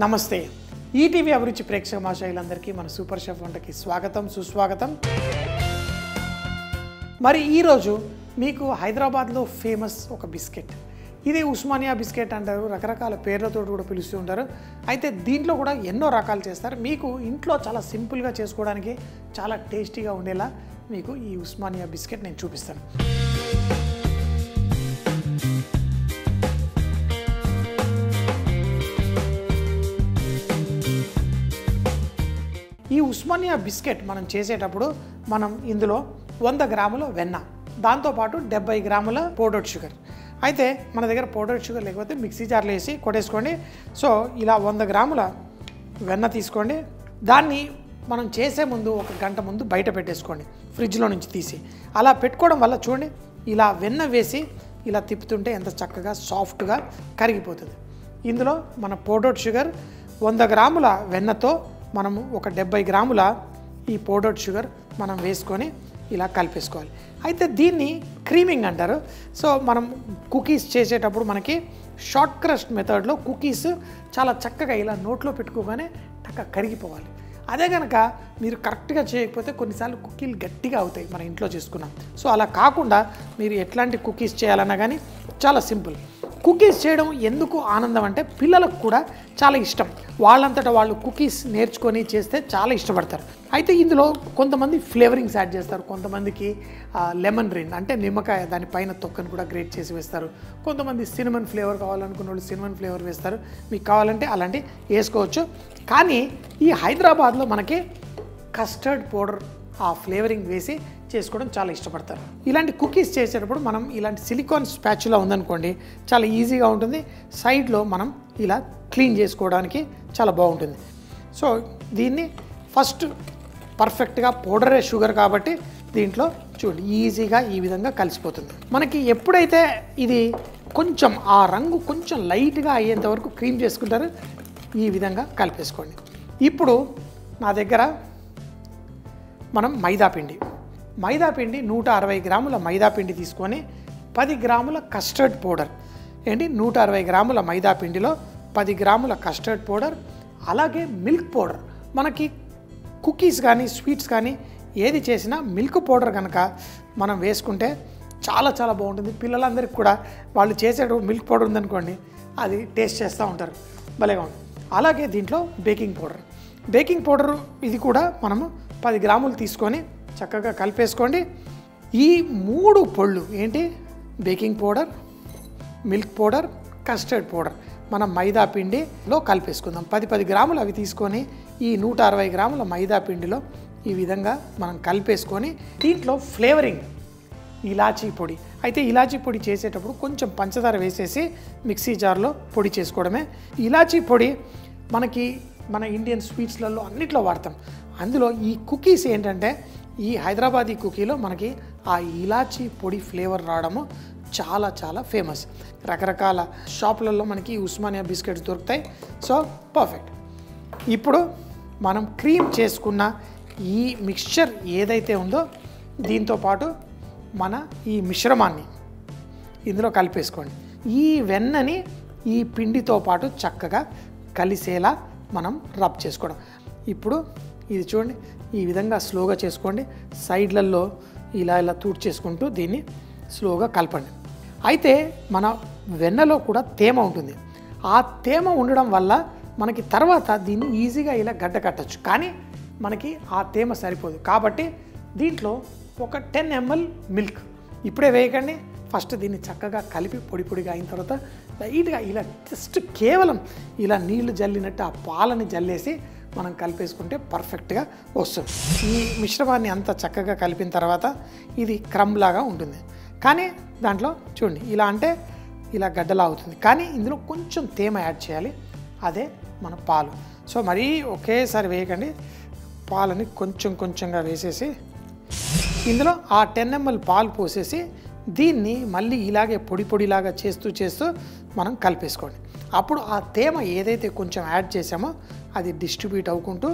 నమస్తే ఈటీవీ అభిరుచి ప్రేక్షక మహాశయులందరికీ మన సూపర్ షెఫ్ వంటకి స్వాగతం సుస్వాగతం. మరి ఈరోజు మీకు హైదరాబాద్లో ఫేమస్ ఒక బిస్కెట్, ఇది ఉస్మానియా బిస్కెట్ అంటారు, రకరకాల పేర్లతో కూడా పిలుస్తూ ఉంటారు. అయితే దీంట్లో కూడా ఎన్నో రకాలు చేస్తారు. మీకు ఇంట్లో చాలా సింపుల్గా చేసుకోవడానికి చాలా టేస్టీగా ఉండేలా మీకు ఈ ఉస్మానియా బిస్కెట్ నేను చూపిస్తాను. ఈ ఉస్మానియా బిస్కెట్ మనం చేసేటప్పుడు మనం ఇందులో 100 గ్రాముల వెన్న, దాంతోపాటు 70 గ్రాముల పౌడర్డ్ షుగర్. అయితే మన దగ్గర పౌడర్డ్ షుగర్ లేకపోతే మిక్సీ జార్లో వేసి కొట్టేసుకోండి. సో ఇలా 100 గ్రాముల వెన్న తీసుకోండి. దాన్ని మనం చేసే ముందు 1 గంట ముందు బయట పెట్టేసుకోండి, ఫ్రిడ్జ్లో నుంచి తీసి. అలా పెట్టుకోవడం వల్ల చూడండి, ఇలా వెన్న వేసి ఇలా తిప్పుతుంటే ఎంత చక్కగా సాఫ్ట్గా కరిగిపోతుంది. ఇందులో మన పౌడర్డ్ షుగర్ 100 గ్రాముల వెన్నతో మనము ఒక 70 గ్రాముల ఈ పౌడర్డ్ షుగర్ మనం వేసుకొని ఇలా కలిపేసుకోవాలి. అయితే దీన్ని క్రీమింగ్ అంటారు. సో మనం కుకీస్ చేసేటప్పుడు మనకి షార్ట్ క్రస్ట్ మెథడ్లో కుకీస్ చాలా చక్కగా ఇలా నోట్లో పెట్టుకోగానే టక్క కరిగిపోవాలి. అదే కనుక మీరు కరెక్ట్గా చేయకపోతే కొన్నిసార్లు కుకీలు గట్టిగా అవుతాయి మన ఇంట్లో చేసుకున్నాం. సో అలా కాకుండా మీరు ఎట్లాంటి కుకీస్ చేయాలన్నా కానీ చాలా సింపుల్. కుకీస్ చేయడం ఎందుకు ఆనందం అంటే పిల్లలకు కూడా చాలా ఇష్టం. వాళ్ళంతటా వాళ్ళు కుకీస్ నేర్చుకొని చేస్తే చాలా ఇష్టపడతారు. అయితే ఇందులో కొంతమంది ఫ్లేవరింగ్స్ యాడ్ చేస్తారు, కొంతమందికి లెమన్ రిన్ అంటే నిమ్మకాయ దానిపైన తొక్కను కూడా గ్రేట్ చేసి వేస్తారు, కొంతమంది సినిమన్ ఫ్లేవర్ కావాలనుకున్న వాళ్ళు సినిమన్ ఫ్లేవర్ వేస్తారు. మీకు కావాలంటే అలాంటి వేసుకోవచ్చు. కానీ ఈ హైదరాబాద్లో మనకి కస్టర్డ్ పౌడర్ ఆ ఫ్లేవరింగ్ వేసి చేసుకోవడం చాలా ఇష్టపడతారు. ఇలాంటి కుకీస్ చేసేటప్పుడు మనం ఇలాంటి సిలికాన్ స్పాచులా ఉందనుకోండి, చాలా ఈజీగా ఉంటుంది. సైడ్లో మనం ఇలా క్లీన్ చేసుకోవడానికి చాలా బాగుంటుంది. సో దీన్ని ఫస్ట్ పర్ఫెక్ట్గా పౌడరే షుగర్ కాబట్టి దీంట్లో చూడండి ఈజీగా ఈ విధంగా కలిసిపోతుంది. మనకి ఎప్పుడైతే ఇది కొంచెం ఆ రంగు కొంచెం లైట్గా అయ్యేంత వరకు క్రీమ్ చేసుకుంటారు, ఈ విధంగా కలిపేసుకోండి. ఇప్పుడు నా దగ్గర మనం మైదాపిండి 160 గ్రాముల మైదాపిండి తీసుకొని 10 గ్రాముల కస్టర్డ్ పౌడర్ 160 గ్రాముల మైదాపిండిలో 10 గ్రాముల కస్టర్డ్ పౌడర్, అలాగే మిల్క్ పౌడర్. మనకి కుకీస్ కానీ స్వీట్స్ కానీ ఏది చేసినా మిల్క్ పౌడర్ కనుక మనం వేసుకుంటే చాలా చాలా బాగుంటుంది. పిల్లలందరికీ కూడా వాళ్ళు చేసేటప్పుడు మిల్క్ పౌడర్ ఉందనుకోండి, అది టేస్ట్ చేస్తూ ఉంటారు, భలేగా ఉంటుంది. అలాగే దీంట్లో బేకింగ్ పౌడర్ ఇది కూడా మనము 10 గ్రాములు తీసుకొని చక్కగా కలిపేసుకోండి. ఈ 3 పొళ్ళు baking powder, milk powder, custard powder మనం మైదా పిండిలో కలిపేసుకుందాం. 10 గ్రాములు అవి తీసుకొని ఈ 160 గ్రాముల మైదా పిండిలో ఈ విధంగా మనం కలిపేసుకొని దీంట్లో ఫ్లేవరింగ్ ఇలాచీ పొడి. అయితే ఇలాచీ పొడి చేసేటప్పుడు కొంచెం పంచదార వేసేసి మిక్సీ జార్లో పొడి చేసుకోవడమే. ఇలాచీ పొడి మనకి మన ఇండియన్ స్వీట్స్లలో అన్నిట్లో వాడతాం. అందులో ఈ కుకీస్ ఏంటంటే ఈ హైదరాబాదీ కుకీలో మనకి ఆ ఇలాచీ పొడి ఫ్లేవర్ రావడము చాలా చాలా ఫేమస్. రకరకాల షాపులలో మనకి ఉస్మానియా బిస్కెట్స్ దొరుకుతాయి. So perfect. ఇప్పుడు మనం క్రీమ్ చేసుకున్న ఈ మిక్స్చర్ ఏదైతే ఉందో దీంతోపాటు మన ఈ మిశ్రమాన్ని ఇందులో కలిపేసుకోండి. ఈ వెన్నని ఈ పిండితో పాటు చక్కగా కలిసేలా మనం రబ్ చేసుకోవడం. ఇప్పుడు ఇది చూడండి ఈ విధంగా స్లోగా చేసుకోండి. సైడ్లలో ఇలా తూడ్ చేసుకుంటూ దీన్ని స్లోగా కలపండి. అయితే మన వెన్నలో కూడా తేమ ఉంటుంది. ఆ తేమ ఉండడం వల్ల మనకి తర్వాత దీన్ని ఈజీగా ఇలా గడ్డ కట్టచ్చు. కానీ మనకి ఆ తేమ సరిపోదు కాబట్టి దీంట్లో ఒక 10 ml మిల్క్ ఇప్పుడే వేయకండి. ఫస్ట్ దీన్ని చక్కగా కలిపి పొడి పొడిగా అయిన తర్వాత లైట్గా ఇలా జస్ట్ కేవలం ఇలా నీళ్లు జల్లినట్టు ఆ పాలని జల్లేసి మనం కలిపేసుకుంటే పర్ఫెక్ట్గా వస్తుంది. ఈ మిశ్రమాన్ని అంతా చక్కగా కలిపిన తర్వాత ఇది క్రమ్ లాగా ఉంటుంది. కానీ దాంట్లో చూడండి ఇలా అంటే ఇలా గడ్డలా అవుతుంది. కానీ ఇందులో కొంచెం తేమ యాడ్ చేయాలి, అదే మన పాలు. సో మరీ ఒకేసారి వేయకండి, పాలని కొంచెం కొంచెంగా వేసేసి ఇందులో ఆ 10 ml పాలు పోసేసి దీన్ని మళ్ళీ ఇలాగే పొడి పొడిలాగా చేస్తూ మనం కలిపేసుకోండి. అప్పుడు ఆ తేమ ఏదైతే కొంచెం యాడ్ చేసామో అది డిస్ట్రిబ్యూట్ అవ్వుకుంటూ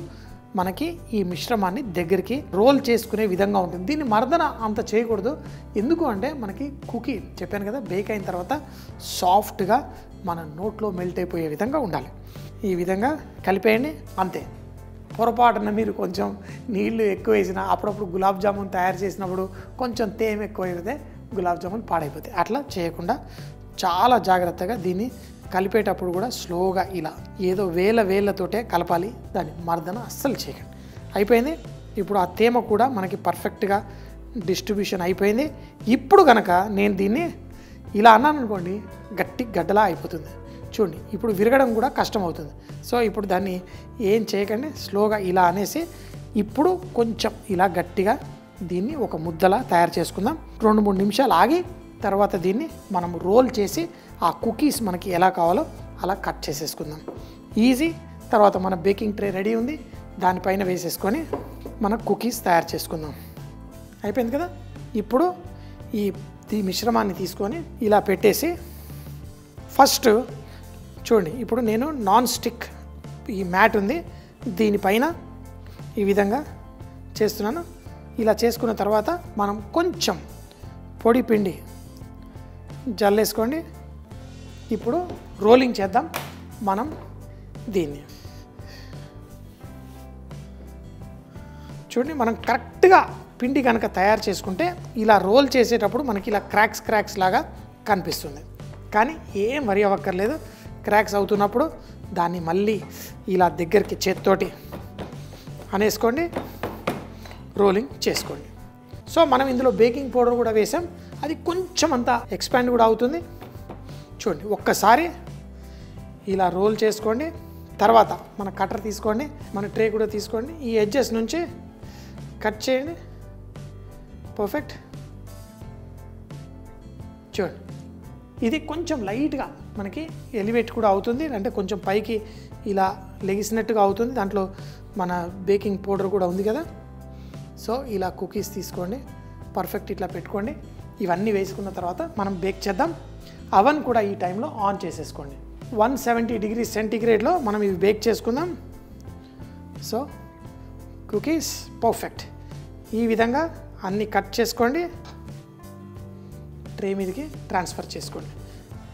మనకి ఈ మిశ్రమాన్ని దగ్గరికి రోల్ చేసుకునే విధంగా ఉంటుంది. దీన్ని మర్దన అంత చేయకూడదు. ఎందుకు అంటే మనకి కుకీ చెప్పాను కదా, బేక్ అయిన తర్వాత సాఫ్ట్గా మన నోట్లో మెల్ట్ అయిపోయే విధంగా ఉండాలి. ఈ విధంగా కలిపేయండి, అంతే. పొరపాటున మీరు కొంచెం నీళ్లు ఎక్కువ వేసినా, అప్పుడప్పుడు గులాబ్ జామున్ తయారు చేసినప్పుడు కొంచెం తేమ ఎక్కువ అయితే గులాబ్ జామున్ పాడైపోతాయి. అట్లా చేయకుండా చాలా జాగ్రత్తగా దీన్ని కలిపేటప్పుడు కూడా స్లోగా ఇలా ఏదో వేళ్ళతోటే కలపాలి, దాన్ని మర్దన అస్సలు చేయకండి. అయిపోయింది. ఇప్పుడు ఆ తేమ కూడా మనకి పర్ఫెక్ట్గా డిస్ట్రిబ్యూషన్ అయిపోయింది. ఇప్పుడు కనుక నేను దీన్ని ఇలా అన్నాను అనుకోండి, గట్టి గడ్డలా అయిపోతుంది. చూడండి, ఇప్పుడు విరగడం కూడా కష్టం అవుతుంది. సో ఇప్పుడు దాన్ని ఏం చేయకండి, స్లోగా ఇలా అనేసి ఇప్పుడు కొంచెం ఇలా గట్టిగా దీన్ని ఒక ముద్దలా తయారు చేసుకుందాం. 2-3 నిమిషాలు ఆగి తర్వాత దీన్ని మనం రోల్ చేసి ఆ కుకీస్ మనకి ఎలా కావాలో అలా కట్ చేసేసుకుందాం. ఈజీ. తర్వాత మన బేకింగ్ ట్రే రెడీ ఉంది, దానిపైన వేసేసుకొని మన కుకీస్ తయారు చేసుకుందాం. అయిపోయింది కదా. ఇప్పుడు ఈ మిశ్రమాన్ని తీసుకొని ఇలా పెట్టేసి ఫస్ట్ చూడండి, ఇప్పుడు నేను నాన్ స్టిక్ ఈ మ్యాట్ ఉంది, దీనిపైన ఈ విధంగా చేస్తున్నాను. ఇలా చేసుకున్న తర్వాత మనం కొంచెం పొడి పిండి జల్లేసుకోండి. ఇప్పుడు రోలింగ్ చేద్దాం మనం దీన్ని. చూడండి, మనం కరెక్ట్గా పిండి కనుక తయారు చేసుకుంటే ఇలా రోల్ చేసేటప్పుడు మనకి ఇలా క్రాక్స్ లాగా కనిపిస్తుంది. కానీ ఏం వరి అవ్వక్కర్లేదు. క్రాక్స్ అవుతున్నప్పుడు దాన్ని మళ్ళీ ఇలా దగ్గరికి చేత్తోటి అనేసుకోండి, రోలింగ్ చేసుకోండి. సో మనం ఇందులో బేకింగ్ పౌడర్ కూడా వేసాం, అది కొంచెం అంతా ఎక్స్పాండ్ కూడా అవుతుంది. చూడండి, ఒక్కసారి ఇలా రోల్ చేసుకోండి. తర్వాత మన కట్టర్ తీసుకోండి, మన ట్రే కూడా తీసుకోండి, ఈ ఎడ్జెస్ నుంచి కట్ చేయండి. పర్ఫెక్ట్. చూడండి, ఇది కొంచెం లైట్గా మనకి ఎలివేట్ కూడా అవుతుంది, అంటే కొంచెం పైకి ఇలా లెగిసినట్టుగా అవుతుంది. దాంట్లో మన బేకింగ్ పౌడర్ కూడా ఉంది కదా. సో ఇలా కుకీస్ తీసుకోండి, పర్ఫెక్ట్ ఇట్లా పెట్టుకోండి. ఇవన్నీ వేసుకున్న తర్వాత మనం బేక్ చేద్దాం. అవన్ కూడా ఈ టైంలో ఆన్ చేసేసుకోండి. 170 డిగ్రీ సెంటీగ్రేడ్లో మనం ఇవి బేక్ చేసుకుందాం. So cookies perfect. ఈ విధంగా అన్నీ కట్ చేసుకోండి, ట్రే మీదకి ట్రాన్స్ఫర్ చేసుకోండి.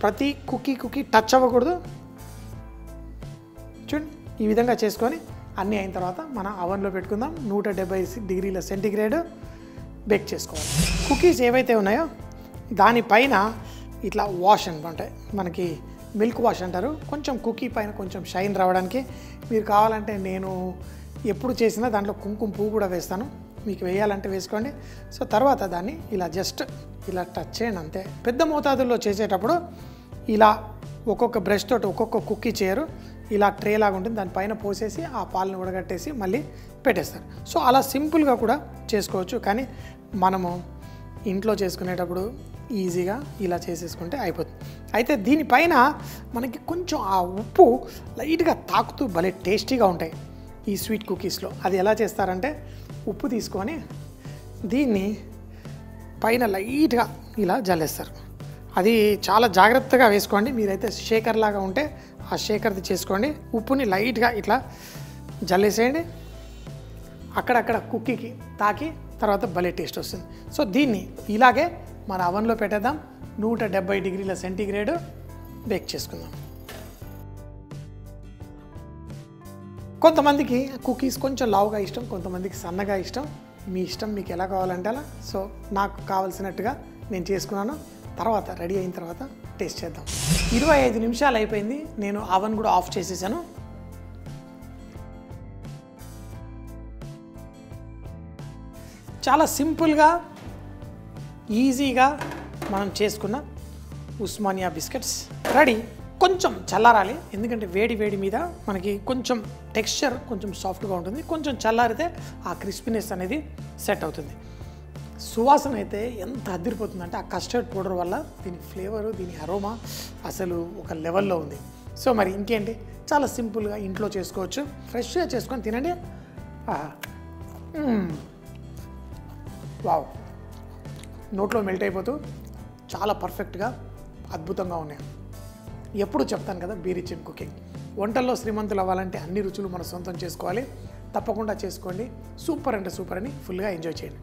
ప్రతి కుకీ టచ్ అవ్వకూడదు. చూడండి, ఈ విధంగా చేసుకొని అన్నీ అయిన తర్వాత మన అవన్లో పెట్టుకుందాం. 170 డిగ్రీల సెంటీగ్రేడ్ బేక్ చేసుకోవాలి. కుకీస్ ఏవైతే ఉన్నాయో దానిపైన ఇట్లా వాష్ అంటే మనకి మిల్క్ వాష్ అంటారు, కొంచెం కుకీ పైన కొంచెం షైన్ రావడానికి. మీరు కావాలంటే నేను ఎప్పుడు చేసినా దాంట్లో కుంకుమ పువ్వు కూడా వేస్తాను, మీకు వేయాలంటే వేసుకోండి. సో తర్వాత దాన్ని ఇలా జస్ట్ ఇలా టచ్ చేయండి, అంతే. పెద్ద మోతాదుల్లో చేసేటప్పుడు ఇలా ఒక్కొక్క బ్రష్ తోటి ఒక్కొక్క కుకీ చేయరు, ఇలా ట్రే లాగా ఉంటుంది, దానిపైన పోసేసి ఆ పాలను ఉడగట్టేసి మళ్ళీ పెట్టేస్తారు. సో అలా సింపుల్గా కూడా చేసుకోవచ్చు, కానీ మనము ఇంట్లో చేసుకునేటప్పుడు ఈజీగా ఇలా చేసేసుకుంటే అయిపోతుంది. అయితే దీనిపైన మనకి కొంచెం ఆ ఉప్పు లైట్గా తాకుతూ భలే టేస్టీగా ఉంటాయి ఈ స్వీట్ కుకీస్లో. అది ఎలా చేస్తారంటే, ఉప్పు తీసుకొని దీన్ని పైన లైట్గా ఇలా జల్లేస్తారు. అది చాలా జాగ్రత్తగా వేసుకోండి. మీరైతే షేకర్ లాగా ఉంటే ఆ షేకర్ది చేసుకోండి. ఉప్పుని లైట్గా ఇట్లా జల్లేసేయండి, అక్కడక్కడ కుక్కీకి తాకి తర్వాత భలే టేస్ట్ వస్తుంది. సో దీన్ని ఇలాగే మన అవన్లో పెట్టేద్దాం. 170 డిగ్రీల సెంటీగ్రేడ్ బేక్ చేసుకుందాం. కొంతమందికి కుకీస్ కొంచెం లావుగా ఇష్టం, కొంతమందికి సన్నగా ఇష్టం. మీ ఇష్టం, మీకు ఎలా కావాలంటే అలా. సో నాకు కావాల్సినట్టుగా నేను చేసుకున్నాను. తర్వాత రెడీ అయిన తర్వాత టేస్ట్ చేద్దాం. 25 నిమిషాలు అయిపోయింది, నేను అవన్ కూడా ఆఫ్ చేసేసాను. చాలా సింపుల్గా ఈజీగా మనం చేసుకున్న ఉస్మానియా బిస్కెట్స్ రెడీ. కొంచెం చల్లారాలి, ఎందుకంటే వేడి మీద మనకి కొంచెం టెక్స్చర్ కొంచెం సాఫ్ట్గా ఉంటుంది. కొంచెం చల్లారితే ఆ క్రిస్పీనెస్ అనేది సెట్ అవుతుంది. సువాసన అయితే ఎంత అదిరిపోతుందంటే ఆ కస్టర్డ్ పౌడర్ వల్ల దీని ఫ్లేవరు, దీని అరోమా అసలు ఒక లెవెల్లో ఉంది. సో మరి ఇంకేంటి, చాలా సింపుల్గా ఇంట్లో చేసుకోవచ్చు. ఫ్రెష్గా చేసుకొని తినండి. వావ్, నోట్లో మెల్ట్ అయిపోతూ చాలా పర్ఫెక్ట్గా అద్భుతంగా ఉన్నాయి. ఎప్పుడు చెప్తాను కదా, బీ రిచ్ ఇన్ కుకింగ్. వంటల్లో శ్రీమంతులు అవ్వాలంటే అన్ని రుచులు మన సొంతం చేసుకోవాలి. తప్పకుండా చేసుకోండి. సూపర్ అంటే సూపర్ అని ఫుల్గా ఎంజాయ్ చేయండి.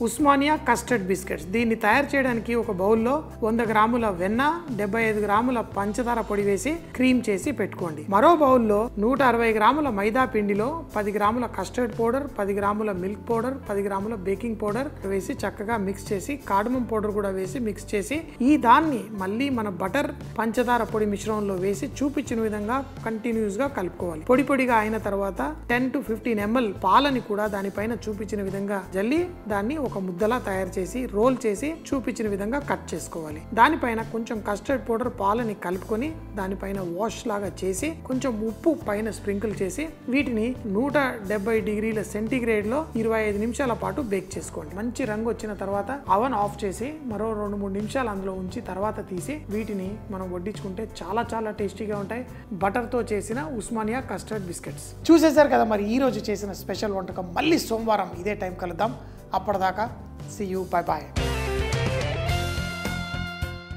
Osmania custard biscuits. దీన్ని తయారు చేయడానికి ఒక బౌల్లో 100 గ్రాముల వెన్న, 75 గ్రాముల పంచదార పొడి వేసి క్రీమ్ చేసి పెట్టుకోండి. మరో బౌల్లో 160 గ్రాముల మైదా పిండిలో 10 గ్రాముల కస్టర్డ్ పౌడర్, 10 గ్రాముల మిల్క్ పౌడర్, 10 గ్రాముల బేకింగ్ పౌడర్ వేసి చక్కగా మిక్స్ చేసి కాడమం పౌడర్ కూడా వేసి మిక్స్ చేసి ఈ దాన్ని మళ్ళీ మన బటర్ పంచదార పొడి మిశ్రమంలో వేసి చూపించిన విధంగా కంటిన్యూస్ గా కలుపుకోవాలి. పొడి పొడిగా అయిన తర్వాత 10 to 15 ml పాలని కూడా దానిపైన చూపించిన విధంగా జల్లి దాన్ని ఒక ముద్దలా తయారు చేసి రోల్ చేసి చూపించిన విధంగా కట్ చేసుకోవాలి. దానిపైన కొంచెం కస్టర్డ్ పౌడర్ పాలని కలుపుకొని దానిపైన వాష్ లాగా చేసి కొంచెం ఉప్పు పైన స్ప్రింకిల్ చేసి వీటిని 170 డిగ్రీల సెంటీగ్రేడ్ లో 25 నిమిషాల పాటు బేక్ చేసుకోండి. మంచి రంగు వచ్చిన తర్వాత అవన్ ఆఫ్ చేసి మరో 2-3 నిమిషాలు అందులో ఉంచి తర్వాత తీసి వీటిని మనం వడ్డించుకుంటే చాలా చాలా టేస్టీగా ఉంటాయి. బటర్ తో చేసిన ఉస్మానియా కస్టర్డ్ బిస్కెట్స్ చూసేశారు కదా. మరి ఈ రోజు చేసిన స్పెషల్ వంటకం మళ్ళీ సోమవారం ఇదే టైం కలుద్దాం. అప్పటిదాకా see you, bye bye.